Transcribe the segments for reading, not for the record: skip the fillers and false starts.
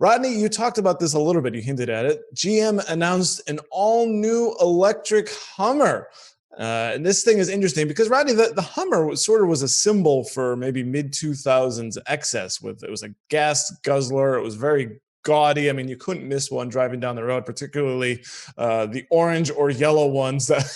Rodney, you talked about this a little bit. You hinted at it. GM announced an all-new electric Hummer. And this thing is interesting because, Rodney, the Hummer was a symbol for maybe mid-2000s excess. It was a gas guzzler. It was very gaudy. I mean, you couldn't miss one driving down the road, particularly the orange or yellow ones. That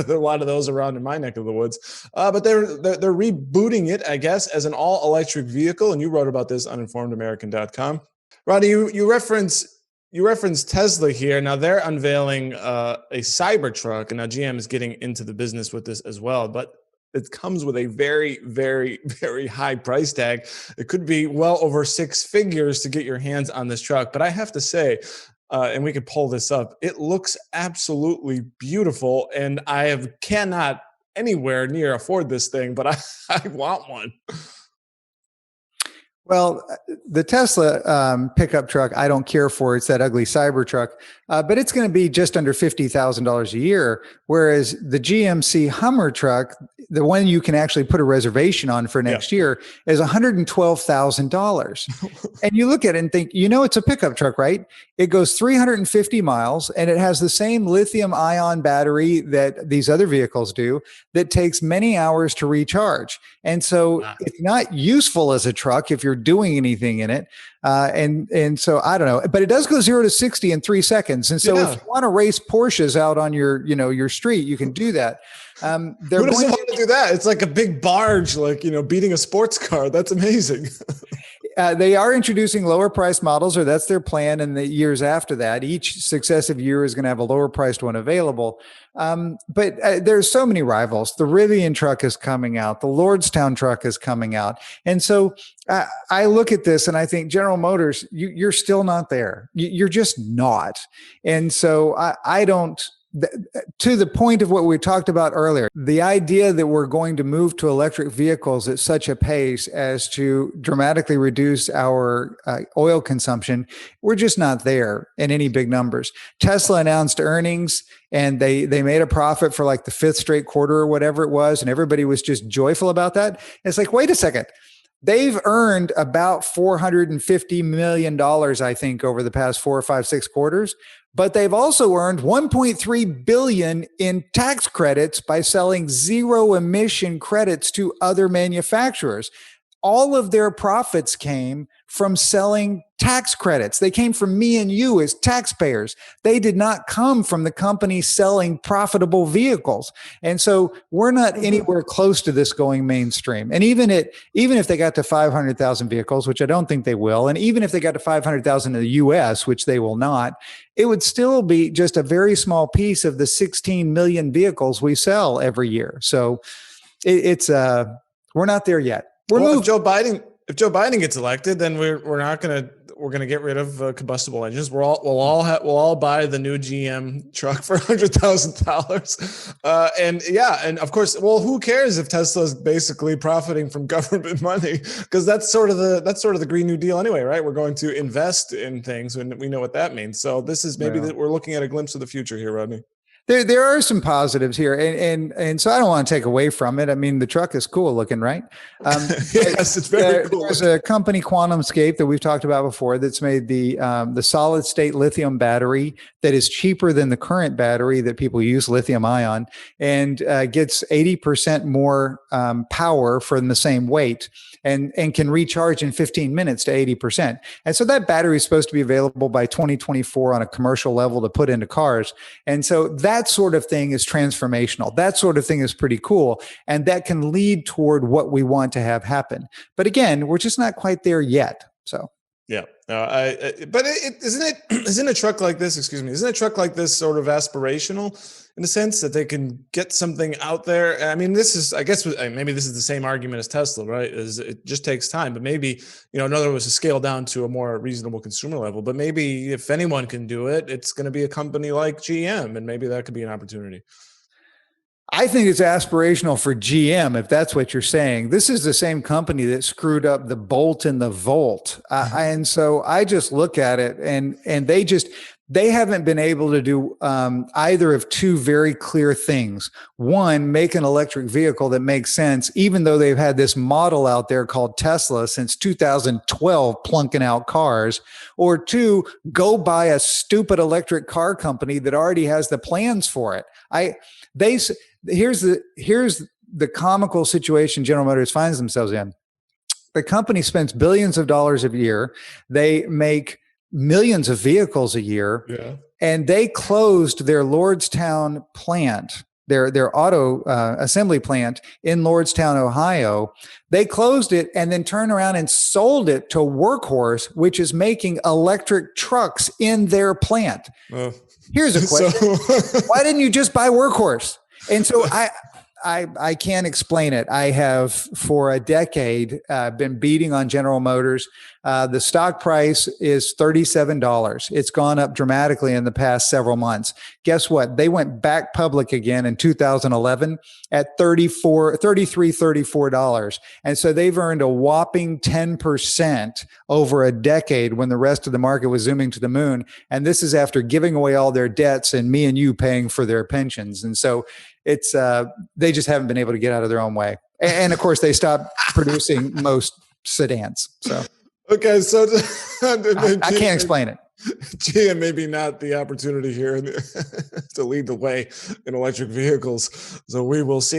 there are a lot of those around in my neck of the woods. But they're rebooting it, I guess, as an all-electric vehicle. And you wrote about this on InformedAmerican.com. Rodney, you referenced Tesla here. Now they're unveiling a Cybertruck, and now GM is getting into the business with this as well. But it comes with a very, very, very high price tag. It could be well over six figures to get your hands on this truck. But I have to say, and we could pull this up, it looks absolutely beautiful, and cannot anywhere near afford this thing, but I want one. Well, the Tesla pickup truck, I don't care for. It's that ugly Cybertruck, but it's going to be just under $50,000 a year. Whereas the GMC Hummer truck, the one you can actually put a reservation on for next year, is $112,000. And you look at it and think, it's a pickup truck, right? It goes 350 miles and it has the same lithium ion battery that these other vehicles do that takes many hours to recharge. And so it's not useful as a truck if you're doing anything in it. And so I don't know, but it does go 0 to 60 in 3 seconds. And so if you want to race Porsches out on your street, you can do that. Who doesn't want to do that? It's like a big barge, beating a sports car. That's amazing. They are introducing lower priced models, or that's their plan in the years after that. Each successive year is going to have a lower priced one available. But there's so many rivals. The Rivian truck is coming out. The Lordstown truck is coming out. And so I look at this and I think, General Motors, you're still not there. You're just not. And so I don't... To the point of what we talked about earlier, the idea that we're going to move to electric vehicles at such a pace as to dramatically reduce our oil consumption, we're just not there in any big numbers. Tesla announced earnings and they made a profit for like the fifth straight quarter or whatever it was, and everybody was just joyful about that. And it's like, wait a second. They've earned about $450 million, I think, over the past 4 or 5, 6 quarters. But they've also earned $1.3 billion in tax credits by selling zero emission credits to other manufacturers. All of their profits came from selling tax credits. They came from me and you as taxpayers. They did not come from the company selling profitable vehicles. And so we're not anywhere close to this going mainstream. And even if they got to 500,000 vehicles, which I don't think they will, and even if they got to 500,000 in the US, which they will not, it would still be just a very small piece of the 16 million vehicles we sell every year. So we're not there yet. If Joe Biden gets elected, then we're going to get rid of combustible engines. We'll all buy the new GM truck for $100,000. And of course, who cares if Tesla's basically profiting from government money? Because that's sort of the Green New Deal anyway, right? We're going to invest in things, and we know what that means. So this is maybe that we're looking at a glimpse of the future here, Rodney. There are some positives here, and so I don't want to take away from it. I mean, the truck is cool looking, right? Yes, it's very cool. There's a company, QuantumScape, that we've talked about before, that's made the solid state lithium battery that is cheaper than the current battery that people use, lithium ion, and gets 80% more power from the same weight, and can recharge in 15 minutes to 80%. And so that battery is supposed to be available by 2024 on a commercial level to put into cars. And so that sort of thing is transformational. That sort of thing is pretty cool. And that can lead toward what we want to have happen. But again, we're just not quite there yet. So. Yeah. But isn't a truck like this, isn't a truck like this sort of aspirational in the sense that they can get something out there? I mean, maybe this is the same argument as Tesla, right? It just takes time, but maybe, in other words, to scale down to a more reasonable consumer level. But maybe if anyone can do it, it's going to be a company like GM, and maybe that could be an opportunity. I think it's aspirational for GM, if that's what you're saying. This is the same company that screwed up the Bolt and the Volt. And so I just look at it and they haven't been able to do either of two very clear things. One, make an electric vehicle that makes sense, even though they've had this model out there called Tesla since 2012 plunking out cars. Or two, go buy a stupid electric car company that already has the plans for it. Here's the comical situation General Motors finds themselves in. The company spends billions of dollars a year. They make millions of vehicles a year, and they closed their Lordstown plant, their auto assembly plant in Lordstown, Ohio. They closed it and then turned around and sold it to Workhorse, which is making electric trucks in their plant. Here's a question. Why didn't you just buy Workhorse? And so I can't explain it. I have for a decade been beating on General Motors. The stock price is $37. It's gone up dramatically in the past several months. Guess what? They went back public again in 2011 at $34. And so they've earned a whopping 10% over a decade when the rest of the market was zooming to the moon. And this is after giving away all their debts and me and you paying for their pensions. And so it's they just haven't been able to get out of their own way. And of course, they stopped producing most sedans. So. Okay, so I can't explain it. GM maybe not the opportunity here to lead the way in electric vehicles. So we will see.